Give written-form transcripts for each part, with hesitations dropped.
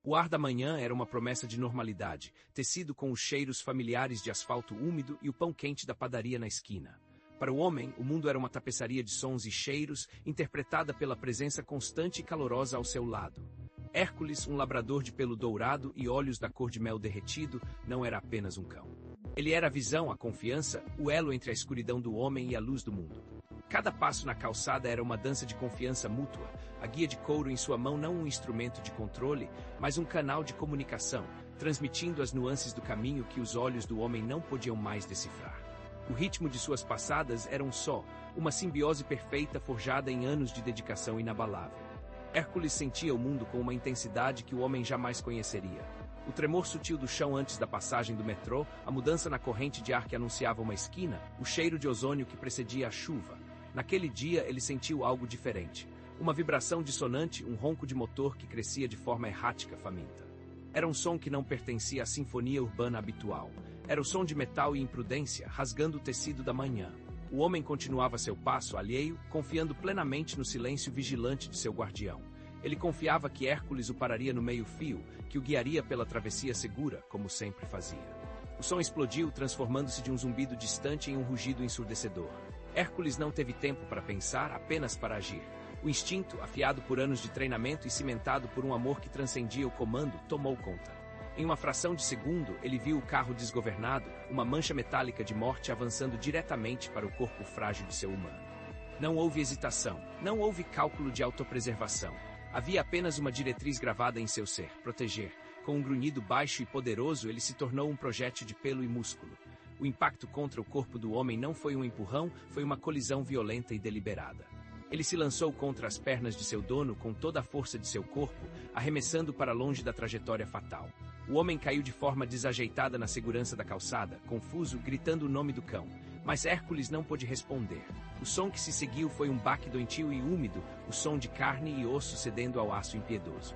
O ar da manhã era uma promessa de normalidade, tecido com os cheiros familiares de asfalto úmido e o pão quente da padaria na esquina. Para o homem, o mundo era uma tapeçaria de sons e cheiros, interpretada pela presença constante e calorosa ao seu lado. Hércules, um labrador de pelo dourado e olhos da cor de mel derretido, não era apenas um cão. Ele era a visão, a confiança, o elo entre a escuridão do homem e a luz do mundo. Cada passo na calçada era uma dança de confiança mútua, a guia de couro em sua mão não um instrumento de controle, mas um canal de comunicação, transmitindo as nuances do caminho que os olhos do homem não podiam mais decifrar. O ritmo de suas passadas era um só, uma simbiose perfeita forjada em anos de dedicação inabalável. Hércules sentia o mundo com uma intensidade que o homem jamais conheceria. O tremor sutil do chão antes da passagem do metrô, a mudança na corrente de ar que anunciava uma esquina, o cheiro de ozônio que precedia a chuva. Naquele dia ele sentiu algo diferente. Uma vibração dissonante, um ronco de motor que crescia de forma errática, faminta. Era um som que não pertencia à sinfonia urbana habitual. Era o som de metal e imprudência, rasgando o tecido da manhã. O homem continuava seu passo alheio, confiando plenamente no silêncio vigilante de seu guardião. Ele confiava que Hércules o pararia no meio-fio, que o guiaria pela travessia segura, como sempre fazia. O som explodiu, transformando-se de um zumbido distante em um rugido ensurdecedor. Hércules não teve tempo para pensar, apenas para agir. O instinto, afiado por anos de treinamento e cimentado por um amor que transcendia o comando, tomou conta. Em uma fração de segundo, ele viu o carro desgovernado, uma mancha metálica de morte avançando diretamente para o corpo frágil de seu humano. Não houve hesitação, não houve cálculo de autopreservação. Havia apenas uma diretriz gravada em seu ser: proteger. Com um grunhido baixo e poderoso, ele se tornou um projétil de pelo e músculo. O impacto contra o corpo do homem não foi um empurrão, foi uma colisão violenta e deliberada. Ele se lançou contra as pernas de seu dono com toda a força de seu corpo, arremessando para longe da trajetória fatal. O homem caiu de forma desajeitada na segurança da calçada, confuso, gritando o nome do cão. Mas Hércules não pôde responder. O som que se seguiu foi um baque doentio e úmido, o som de carne e osso cedendo ao aço impiedoso.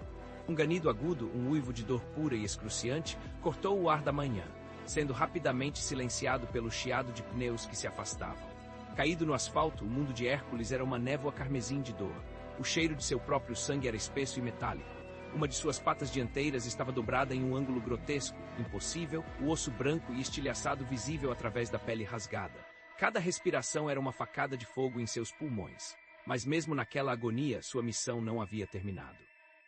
Um ganido agudo, um uivo de dor pura e excruciante, cortou o ar da manhã, sendo rapidamente silenciado pelo chiado de pneus que se afastavam. Caído no asfalto, o mundo de Hércules era uma névoa carmesim de dor. O cheiro de seu próprio sangue era espesso e metálico. Uma de suas patas dianteiras estava dobrada em um ângulo grotesco, impossível, o osso branco e estilhaçado visível através da pele rasgada. Cada respiração era uma facada de fogo em seus pulmões. Mas mesmo naquela agonia, sua missão não havia terminado.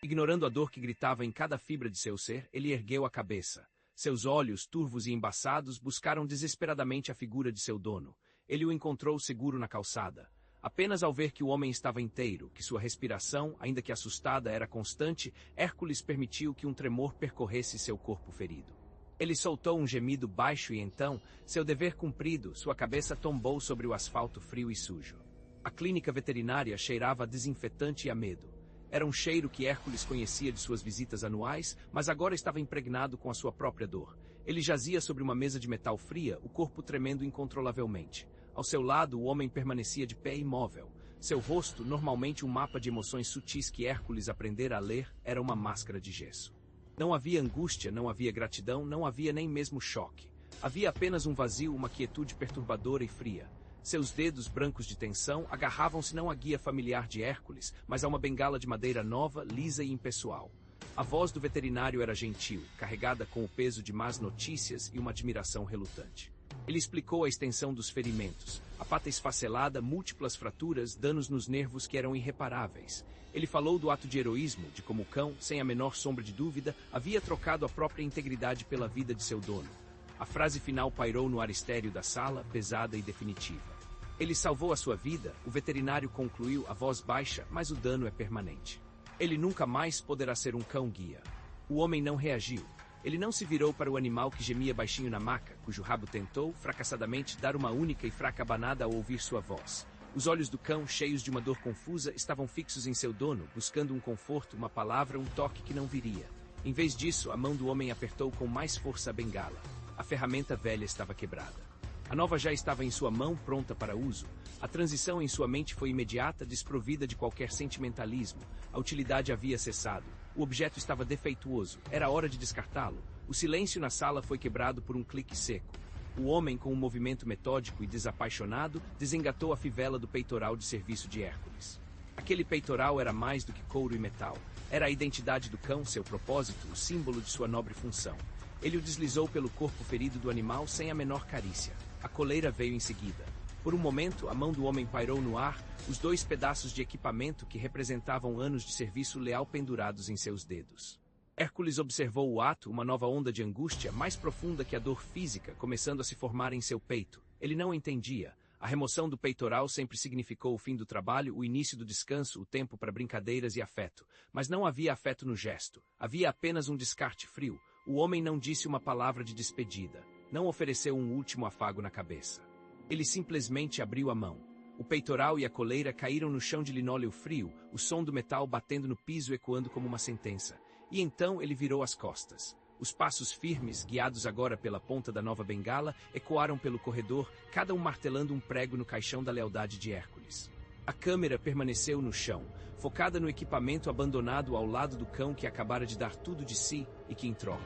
Ignorando a dor que gritava em cada fibra de seu ser, ele ergueu a cabeça. Seus olhos, turvos e embaçados, buscaram desesperadamente a figura de seu dono. Ele o encontrou seguro na calçada. Apenas ao ver que o homem estava inteiro, que sua respiração, ainda que assustada, era constante, Hércules permitiu que um tremor percorresse seu corpo ferido. Ele soltou um gemido baixo e então, seu dever cumprido, sua cabeça tombou sobre o asfalto frio e sujo. A clínica veterinária cheirava a desinfetante e a medo. Era um cheiro que Hércules conhecia de suas visitas anuais, mas agora estava impregnado com a sua própria dor. Ele jazia sobre uma mesa de metal fria, o corpo tremendo incontrolavelmente. Ao seu lado, o homem permanecia de pé imóvel. Seu rosto, normalmente um mapa de emoções sutis que Hércules aprendera a ler, era uma máscara de gesso. Não havia angústia, não havia gratidão, não havia nem mesmo choque. Havia apenas um vazio, uma quietude perturbadora e fria. Seus dedos brancos de tensão agarravam-se não à guia familiar de Hércules, mas a uma bengala de madeira nova, lisa e impessoal. A voz do veterinário era gentil, carregada com o peso de más notícias e uma admiração relutante. Ele explicou a extensão dos ferimentos, a pata esfacelada, múltiplas fraturas, danos nos nervos que eram irreparáveis. Ele falou do ato de heroísmo, de como o cão, sem a menor sombra de dúvida, havia trocado a própria integridade pela vida de seu dono. A frase final pairou no ar estéril da sala, pesada e definitiva. Ele salvou a sua vida, o veterinário concluiu, a voz baixa, mas o dano é permanente. Ele nunca mais poderá ser um cão-guia. O homem não reagiu. Ele não se virou para o animal que gemia baixinho na maca, cujo rabo tentou, fracassadamente, dar uma única e fraca abanada ao ouvir sua voz. Os olhos do cão, cheios de uma dor confusa, estavam fixos em seu dono, buscando um conforto, uma palavra, um toque que não viria. Em vez disso, a mão do homem apertou com mais força a bengala. A ferramenta velha estava quebrada. A nova já estava em sua mão, pronta para uso. A transição em sua mente foi imediata, desprovida de qualquer sentimentalismo. A utilidade havia cessado. O objeto estava defeituoso. Era hora de descartá-lo. O silêncio na sala foi quebrado por um clique seco. O homem, com um movimento metódico e desapaixonado, desengatou a fivela do peitoral de serviço de Hércules. Aquele peitoral era mais do que couro e metal. Era a identidade do cão, seu propósito, o símbolo de sua nobre função. Ele o deslizou pelo corpo ferido do animal sem a menor carícia. A coleira veio em seguida. Por um momento, a mão do homem pairou no ar, os 2 pedaços de equipamento que representavam anos de serviço leal pendurados em seus dedos. Hércules observou o ato, uma nova onda de angústia, mais profunda que a dor física, começando a se formar em seu peito. Ele não entendia. A remoção do peitoral sempre significou o fim do trabalho, o início do descanso, o tempo para brincadeiras e afeto. Mas não havia afeto no gesto. Havia apenas um descarte frio. O homem não disse uma palavra de despedida. Não ofereceu um último afago na cabeça. Ele simplesmente abriu a mão. O peitoral e a coleira caíram no chão de linóleo frio, o som do metal batendo no piso ecoando como uma sentença. E então ele virou as costas. Os passos firmes, guiados agora pela ponta da nova bengala, ecoaram pelo corredor, cada um martelando um prego no caixão da lealdade de Hércules. A câmera permaneceu no chão, focada no equipamento abandonado ao lado do cão que acabara de dar tudo de si e que, em troca,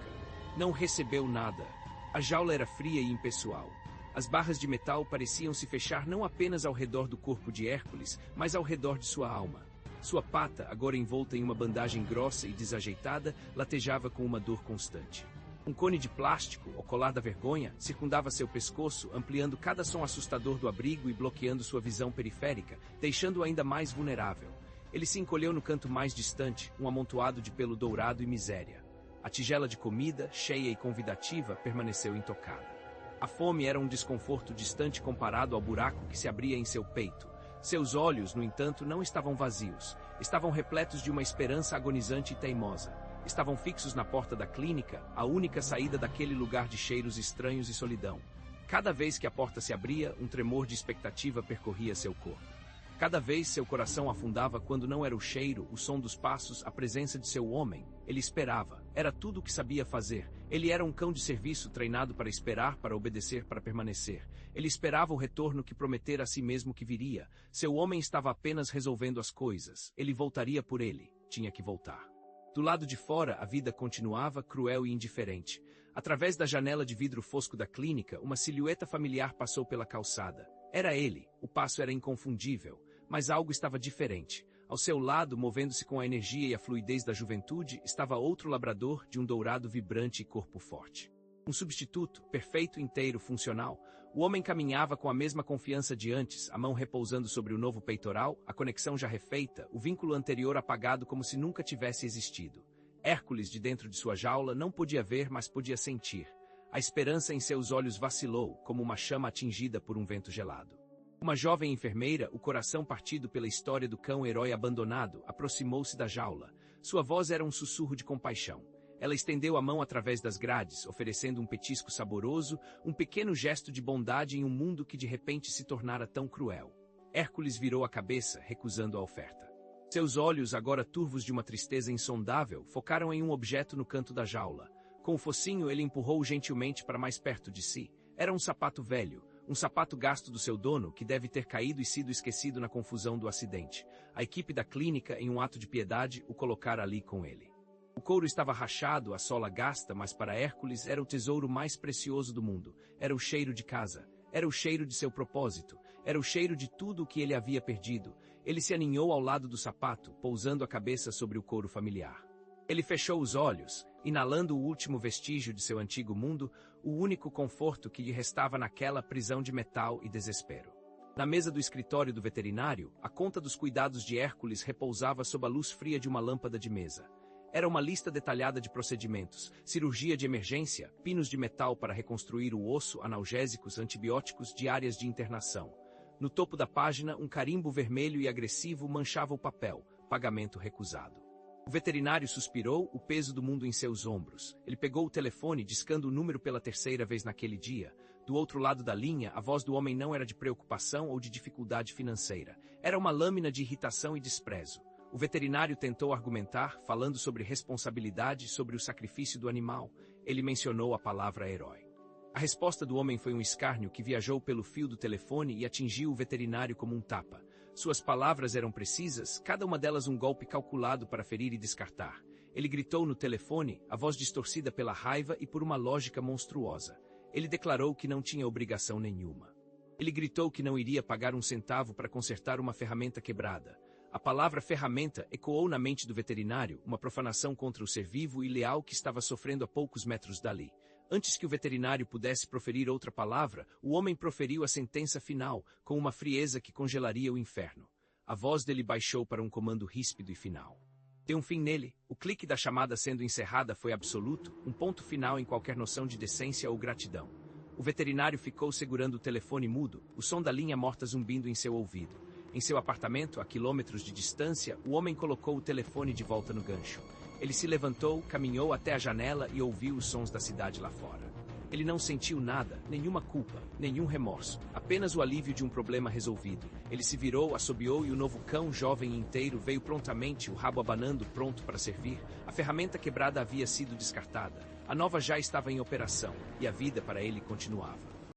não recebeu nada. A jaula era fria e impessoal. As barras de metal pareciam se fechar não apenas ao redor do corpo de Hércules, mas ao redor de sua alma. Sua pata, agora envolta em uma bandagem grossa e desajeitada, latejava com uma dor constante. Um cone de plástico, o colar da vergonha, circundava seu pescoço, ampliando cada som assustador do abrigo e bloqueando sua visão periférica, deixando-o ainda mais vulnerável. Ele se encolheu no canto mais distante, um amontoado de pelo dourado e miséria. A tigela de comida, cheia e convidativa, permaneceu intocada. A fome era um desconforto distante comparado ao buraco que se abria em seu peito. Seus olhos, no entanto, não estavam vazios. Estavam repletos de uma esperança agonizante e teimosa. Estavam fixos na porta da clínica, a única saída daquele lugar de cheiros estranhos e solidão. Cada vez que a porta se abria, um tremor de expectativa percorria seu corpo. Cada vez seu coração afundava quando não era o cheiro, o som dos passos, a presença de seu homem. Ele esperava. Era tudo o que sabia fazer. Ele era um cão de serviço treinado para esperar, para obedecer, para permanecer. Ele esperava o retorno que prometera a si mesmo que viria. Seu homem estava apenas resolvendo as coisas. Ele voltaria por ele. Tinha que voltar. Do lado de fora, a vida continuava, cruel e indiferente. Através da janela de vidro fosco da clínica, uma silhueta familiar passou pela calçada. Era ele. O passo era inconfundível. Mas algo estava diferente. Ao seu lado, movendo-se com a energia e a fluidez da juventude, estava outro labrador de um dourado vibrante e corpo forte. Um substituto, perfeito, inteiro, funcional. O homem caminhava com a mesma confiança de antes, a mão repousando sobre o novo peitoral, a conexão já refeita, o vínculo anterior apagado como se nunca tivesse existido. Hércules, de dentro de sua jaula, não podia ver, mas podia sentir. A esperança em seus olhos vacilou, como uma chama atingida por um vento gelado. Uma jovem enfermeira, o coração partido pela história do cão-herói abandonado, aproximou-se da jaula. Sua voz era um sussurro de compaixão. Ela estendeu a mão através das grades, oferecendo um petisco saboroso, um pequeno gesto de bondade em um mundo que de repente se tornara tão cruel. Hércules virou a cabeça, recusando a oferta. Seus olhos, agora turvos de uma tristeza insondável, focaram em um objeto no canto da jaula. Com o focinho, ele empurrou-o gentilmente para mais perto de si. Era um sapato velho. Um sapato gasto do seu dono, que deve ter caído e sido esquecido na confusão do acidente. A equipe da clínica, em um ato de piedade, o colocara ali com ele. O couro estava rachado, a sola gasta, mas para Hércules era o tesouro mais precioso do mundo. Era o cheiro de casa. Era o cheiro de seu propósito. Era o cheiro de tudo o que ele havia perdido. Ele se aninhou ao lado do sapato, pousando a cabeça sobre o couro familiar. Ele fechou os olhos, inalando o último vestígio de seu antigo mundo, o único conforto que lhe restava naquela prisão de metal e desespero. Na mesa do escritório do veterinário, a conta dos cuidados de Hércules repousava sob a luz fria de uma lâmpada de mesa. Era uma lista detalhada de procedimentos, cirurgia de emergência, pinos de metal para reconstruir o osso, analgésicos, antibióticos, diárias de internação. No topo da página, um carimbo vermelho e agressivo manchava o papel, pagamento recusado. O veterinário suspirou, o peso do mundo em seus ombros. Ele pegou o telefone, discando o número pela terceira vez naquele dia. Do outro lado da linha, a voz do homem não era de preocupação ou de dificuldade financeira. Era uma lâmina de irritação e desprezo. O veterinário tentou argumentar, falando sobre responsabilidade, sobre o sacrifício do animal. Ele mencionou a palavra herói. A resposta do homem foi um escárnio que viajou pelo fio do telefone e atingiu o veterinário como um tapa. Suas palavras eram precisas, cada uma delas um golpe calculado para ferir e descartar. Ele gritou no telefone, a voz distorcida pela raiva e por uma lógica monstruosa. Ele declarou que não tinha obrigação nenhuma. Ele gritou que não iria pagar um centavo para consertar uma ferramenta quebrada. A palavra ferramenta ecoou na mente do veterinário, uma profanação contra o ser vivo e leal que estava sofrendo a poucos metros dali. Antes que o veterinário pudesse proferir outra palavra, o homem proferiu a sentença final, com uma frieza que congelaria o inferno. A voz dele baixou para um comando ríspido e final. Deu um fim nele, o clique da chamada sendo encerrada foi absoluto, um ponto final em qualquer noção de decência ou gratidão. O veterinário ficou segurando o telefone mudo, o som da linha morta zumbindo em seu ouvido. Em seu apartamento, a quilômetros de distância, o homem colocou o telefone de volta no gancho. Ele se levantou, caminhou até a janela e ouviu os sons da cidade lá fora. Ele não sentiu nada, nenhuma culpa, nenhum remorso, apenas o alívio de um problema resolvido. Ele se virou, assobiou e o novo cão jovem inteiro veio prontamente, o rabo abanando, pronto para servir. A ferramenta quebrada havia sido descartada. A nova já estava em operação, e a vida para ele continuava.